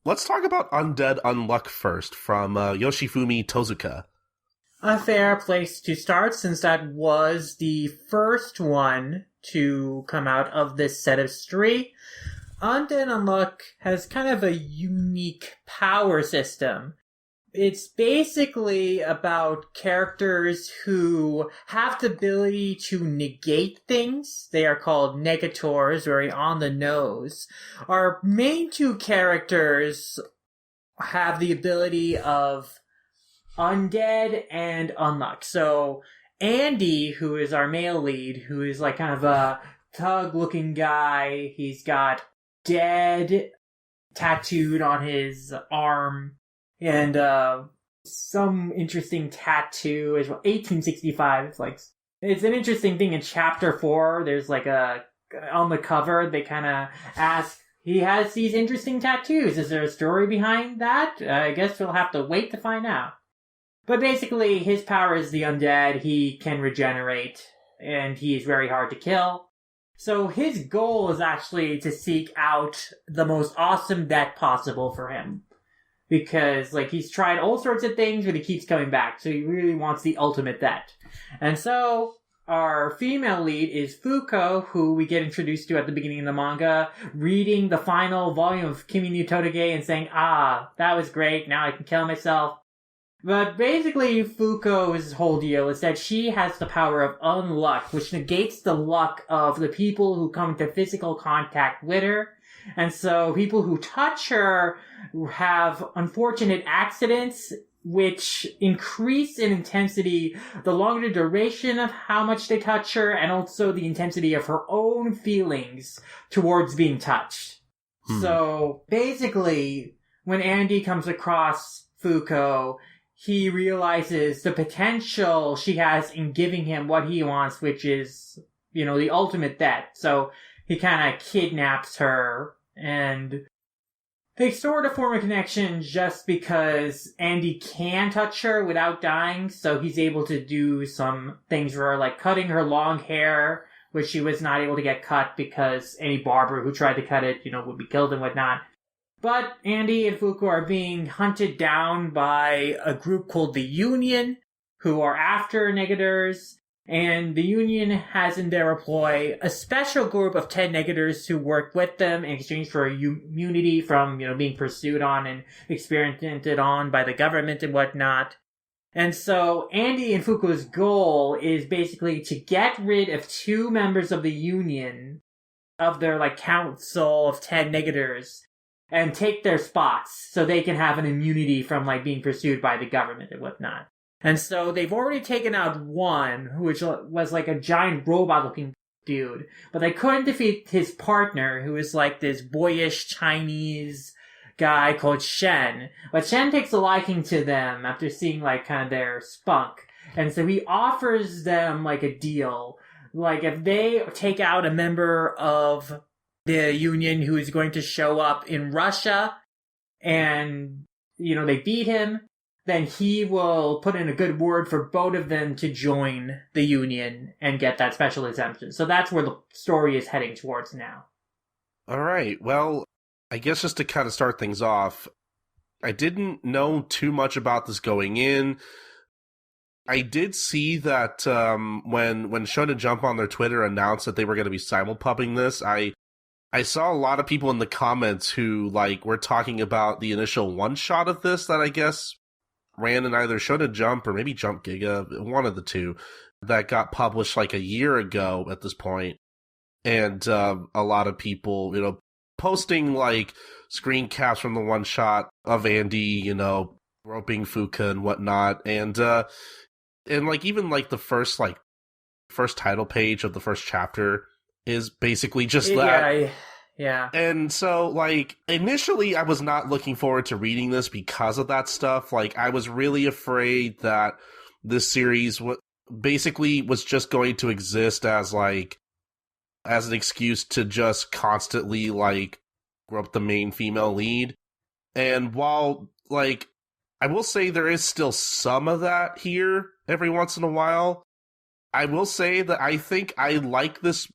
let's talk about Undead Unluck first, from Yoshifumi Tozuka. A fair place to start, since that was the first one to come out of this set of three. Undead Unluck has kind of a unique power system. It's basically about characters who have the ability to negate things. They are called negators, very on the nose. Our main two characters have the ability of Undead and Unluck. So Andy, who is our male lead, who is like kind of a thug-looking guy, he's got dead tattooed on his arm, and some interesting tattoo as well. 1865. It's an interesting thing in chapter 4. There's on the cover, they kind of ask, he has these interesting tattoos. Is there a story behind that? I guess we'll have to wait to find out. But basically, his power is the undead. He can regenerate, and he is very hard to kill. So his goal is actually to seek out the most awesome deck possible for him. Because, he's tried all sorts of things, but he keeps coming back. So he really wants the ultimate deck. And so, our female lead is Fuko, who we get introduced to at the beginning of the manga, reading the final volume of Kimi no Totoge and saying, that was great, now I can kill myself. But basically, Fuko's whole deal is that she has the power of unluck, which negates the luck of the people who come into physical contact with her. And so people who touch her have unfortunate accidents, which increase in intensity the longer the duration of how much they touch her, and also the intensity of her own feelings towards being touched. So basically, when Andy comes across Fuko, he realizes the potential she has in giving him what he wants, which is, the ultimate death. So he kind of kidnaps her, and they sort of form a connection just because Andy can touch her without dying, so he's able to do some things for her, like cutting her long hair, which she was not able to get cut because any barber who tried to cut it, would be killed and whatnot. But Andy and Fuko are being hunted down by a group called the Union, who are after negators, and the Union has in their employ a special group of 10 negators who work with them in exchange for immunity from, being pursued on and experimented on by the government and whatnot. And so Andy and Fuko's goal is basically to get rid of 2 members of the Union, of their, council of 10 negators, and take their spots so they can have an immunity from, being pursued by the government and whatnot. And so they've already taken out one, which was a giant robot-looking dude, but they couldn't defeat his partner, who is this boyish Chinese guy called Shen. But Shen takes a liking to them after seeing, kind of their spunk. And so he offers them, a deal. If they take out a member of the Union who is going to show up in Russia, and, they beat him, then he will put in a good word for both of them to join the Union and get that special exemption. So that's where the story is heading towards now. All right. Well, I guess just to kind of start things off, I didn't know too much about this going in. I did see that when Shonen Jump on their Twitter announced that they were going to be simulpubbing this, I saw a lot of people in the comments who, were talking about the initial one-shot of this that I guess ran in either Shonen Jump or maybe Jump Giga, one of the two, that got published a year ago at this point. And a lot of people, posting screen caps from the one shot of Andy, roping Fuka and whatnot. And even the first title page of the first chapter is basically just that. Yeah. And so, initially I was not looking forward to reading this because of that stuff. I was really afraid that this series basically was just going to exist as, as an excuse to just constantly, grope the main female lead. And while, I will say there is still some of that here every once in a while, I will say that I think I like this.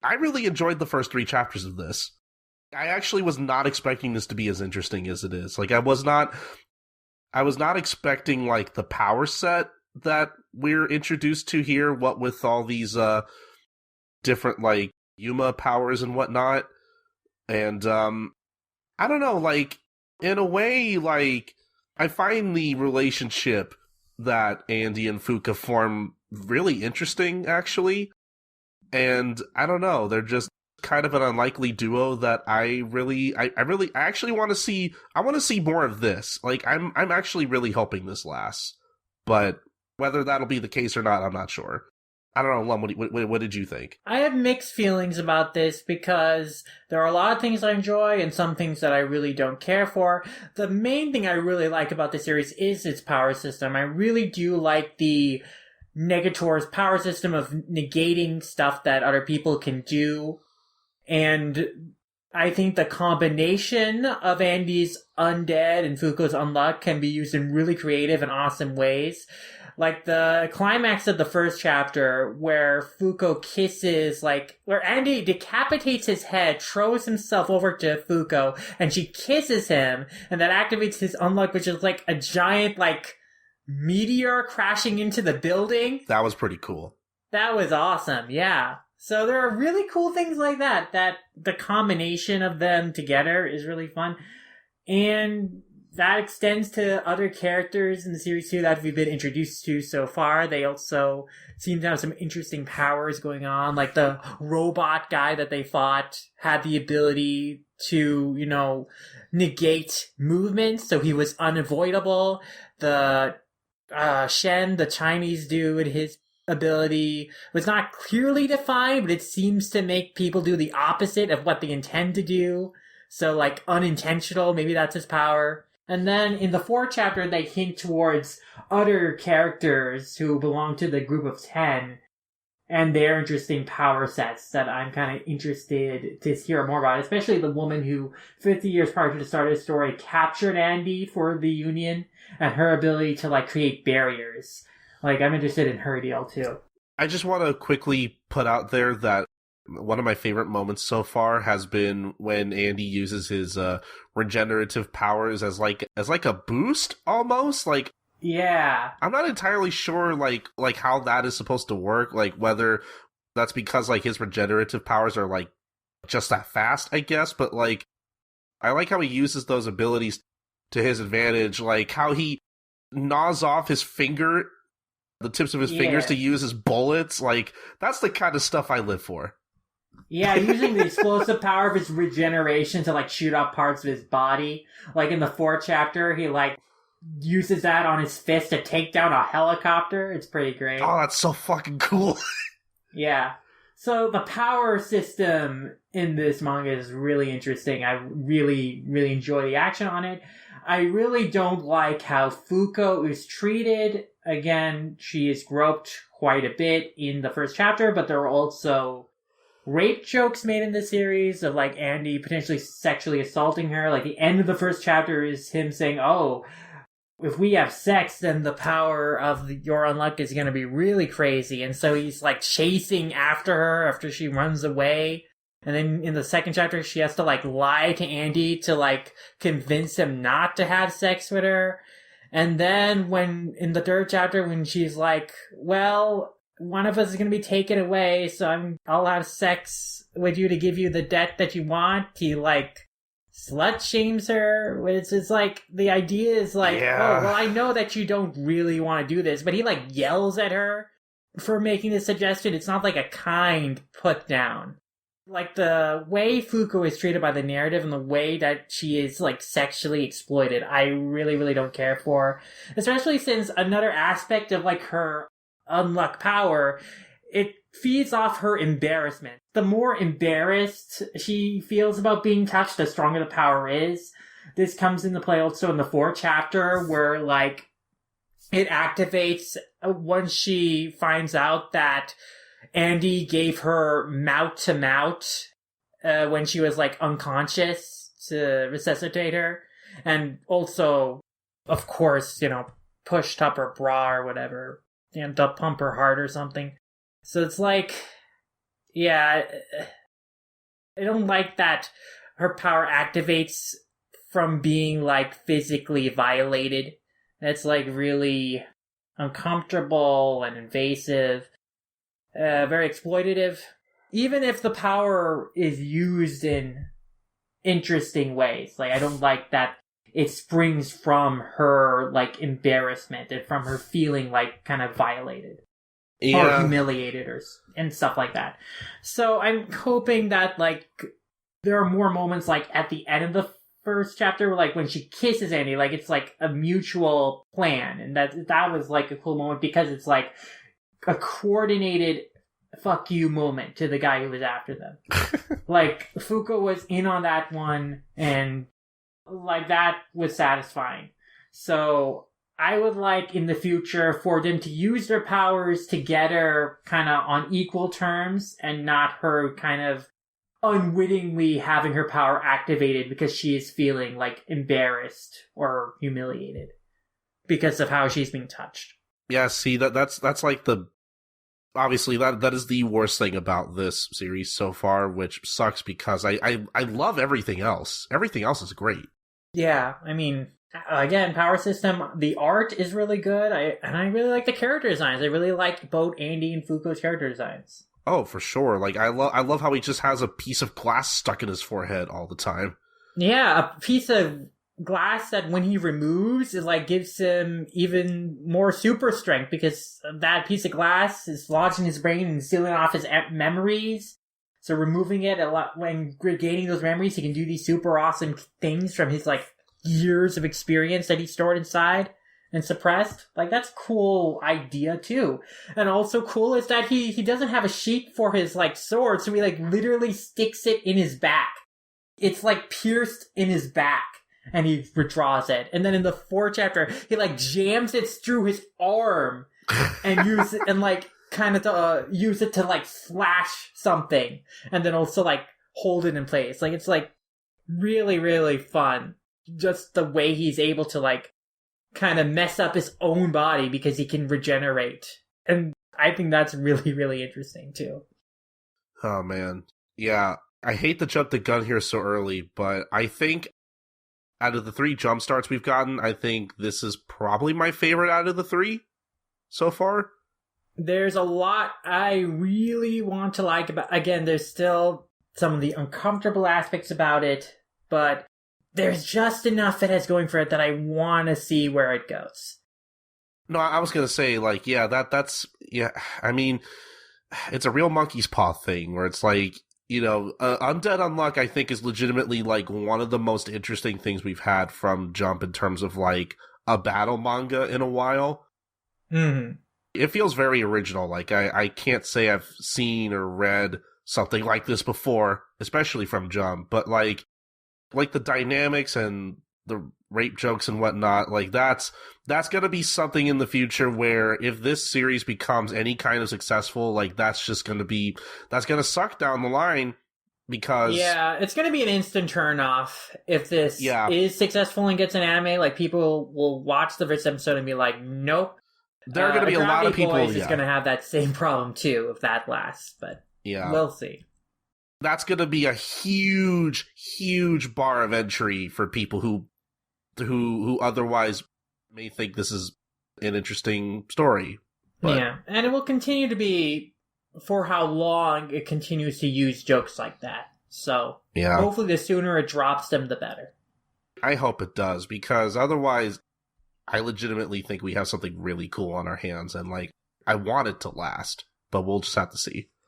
I really enjoyed the first 3 chapters of this. I actually was not expecting this to be as interesting as it is. Like, I was not expecting, like, the power set that we're introduced to here, what with all these, different, like, Yuma powers and whatnot. And, I don't know, like, in a way, like, I find the relationship that Andy and Fuka form really interesting, actually. And I don't know, they're just kind of an unlikely duo that I actually want to see. I want to see more of this. Like, I'm actually really hoping this lasts, but whether that'll be the case or not, I'm not sure. I don't know, Lum, what did you think? I have mixed feelings about this because there are a lot of things I enjoy and some things that I really don't care for. The main thing I really like about the series is its power system. I really do like the Negator's power system of negating stuff that other people can do. And I think the combination of Andy's Undead and Fuko's Unluck can be used in really creative and awesome ways. Like the climax of the first chapter where Fuko kisses, where Andy decapitates his head, throws himself over to Fuko, and she kisses him, and that activates his Unluck, which is like a giant, meteor crashing into the building. That was pretty cool. That was awesome, yeah. So there are really cool things like that the combination of them together is really fun. And that extends to other characters in the series too that we've been introduced to so far. They also seem to have some interesting powers going on. Like the robot guy that they fought had the ability to, negate movement, so he was unavoidable. The Shen, the Chinese dude, his ability was not clearly defined, but it seems to make people do the opposite of what they intend to do. So, unintentional, maybe that's his power. And then in the fourth chapter, they hint towards other characters who belong to the group of 10 and their interesting power sets that I'm kind of interested to hear more about, especially the woman who, 50 years prior to the start of the story, captured Andy for the Union and her ability to, create barriers. I'm interested in her deal, too. I just want to quickly put out there that one of my favorite moments so far has been when Andy uses his regenerative powers as a boost, almost. Yeah. I'm not entirely sure, how that is supposed to work, whether that's because, his regenerative powers are, just that fast, I guess, but, I like how he uses those abilities to his advantage, how he gnaws off his finger, the tips of his fingers to use as bullets, that's the kind of stuff I live for. Yeah, using the explosive power of his regeneration to, shoot up parts of his body. In the fourth chapter, he, uses that on his fist to take down a helicopter. It's pretty great. Oh, that's so fucking cool. Yeah. So the power system in this manga is really interesting. I really, really enjoy the action on it. I really don't like how Fuko is treated. Again, she is groped quite a bit in the first chapter, but there are also rape jokes made in the series of Andy potentially sexually assaulting her. The end of the first chapter is him saying, "Oh, if we have sex, then the power of your unluck is going to be really crazy." And so he's chasing after her after she runs away. And then in the second chapter, she has to lie to Andy to convince him not to have sex with her. And then when in the third chapter, when she's well, one of us is going to be taken away, so I'll have sex with you to give you the debt that you want. He slut shames her. It's the idea is yeah. Oh, well, I know that you don't really want to do this, but he yells at her for making this suggestion. It's not a kind put down. The way Fuko is treated by the narrative and the way that she is sexually exploited, I really, really don't care for. Especially since another aspect of her unluck power, it feeds off her embarrassment. The more embarrassed she feels about being touched, the stronger the power is. This comes into play also in the fourth chapter where it activates once she finds out that Andy gave her mouth-to-mouth when she was unconscious to resuscitate her. And also, of course, pushed up her bra or whatever. To pump her heart or something. So it's yeah, I don't like that her power activates from being like physically violated. That's like really uncomfortable and invasive, very exploitative. Even if the power is used in interesting ways, like I don't like that it springs from her like embarrassment and from her feeling like kind of violated or humiliated and stuff like that. So I'm hoping that like there are more moments like at the end of the first chapter, like when she kisses Andy, like it's like a mutual plan, and that was like a cool moment because it's like a coordinated fuck you moment to the guy who was after them. Like Fuko was in on that one, and like that was satisfying. So I would like in the future for them to use their powers together kind of on equal terms, and not her kind of unwittingly having her power activated because she is feeling like embarrassed or humiliated because of how she's being touched. Yeah, see, that's like the obviously that is the worst thing about this series so far, which sucks because I love everything else. Everything else is great. Yeah, I mean, again, power system, the art is really good. I really like the character designs. I really like both Andy and Fuko's character designs. Oh, for sure. Like I love how he just has a piece of glass stuck in his forehead all the time. Yeah, a piece of glass that when he removes, it like gives him even more super strength because that piece of glass is lodged in his brain and sealing off his memories. So removing it a lot, when gaining those memories, he can do these super awesome things from his like years of experience that he stored inside and suppressed. Like that's a cool idea too. And also cool is that he doesn't have a sheath for his like sword, so he like literally sticks it in his back. It's like pierced in his back, and he withdraws it. And then in the fourth chapter, he like jams it through his arm and use it and like kind of use it to like slash something, and then also like hold it in place. Like it's like really, really fun. Just the way he's able to like kind of mess up his own body because he can regenerate. And I think that's really, really interesting too. Oh man. Yeah. I hate to jump the gun here so early, but I think out of the 3 jump starts we've gotten, I think this is probably my favorite out of the 3 so far. There's a lot I really want to like about, again, there's still some of the uncomfortable aspects about it, but there's just enough it has going for it that I want to see where it goes. No, I was going to say, like, yeah, that's, yeah, I mean, it's a real monkey's paw thing where it's like, you know, Undead Unluck, I think, is legitimately, like, one of the most interesting things we've had from Jump in terms of, like, a battle manga in a while. Mm-hmm. It feels very original. Like, I can't say I've seen or read something like this before, especially from Jump, but, like the dynamics and the rape jokes and whatnot, like that's gonna be something in the future where if this series becomes any kind of successful, like that's gonna suck down the line because yeah, it's gonna be an instant turn off if this is successful and gets an anime. Like people will watch the first episode and be like, nope. There are gonna be a lot of people is gonna have that same problem too if that lasts, but we'll see. That's going to be a huge, huge bar of entry for people who otherwise may think this is an interesting story. But yeah, and it will continue to be for how long it continues to use jokes like that. So hopefully the sooner it drops them, the better. I hope it does, because otherwise I legitimately think we have something really cool on our hands, and like I want it to last, but we'll just have to see.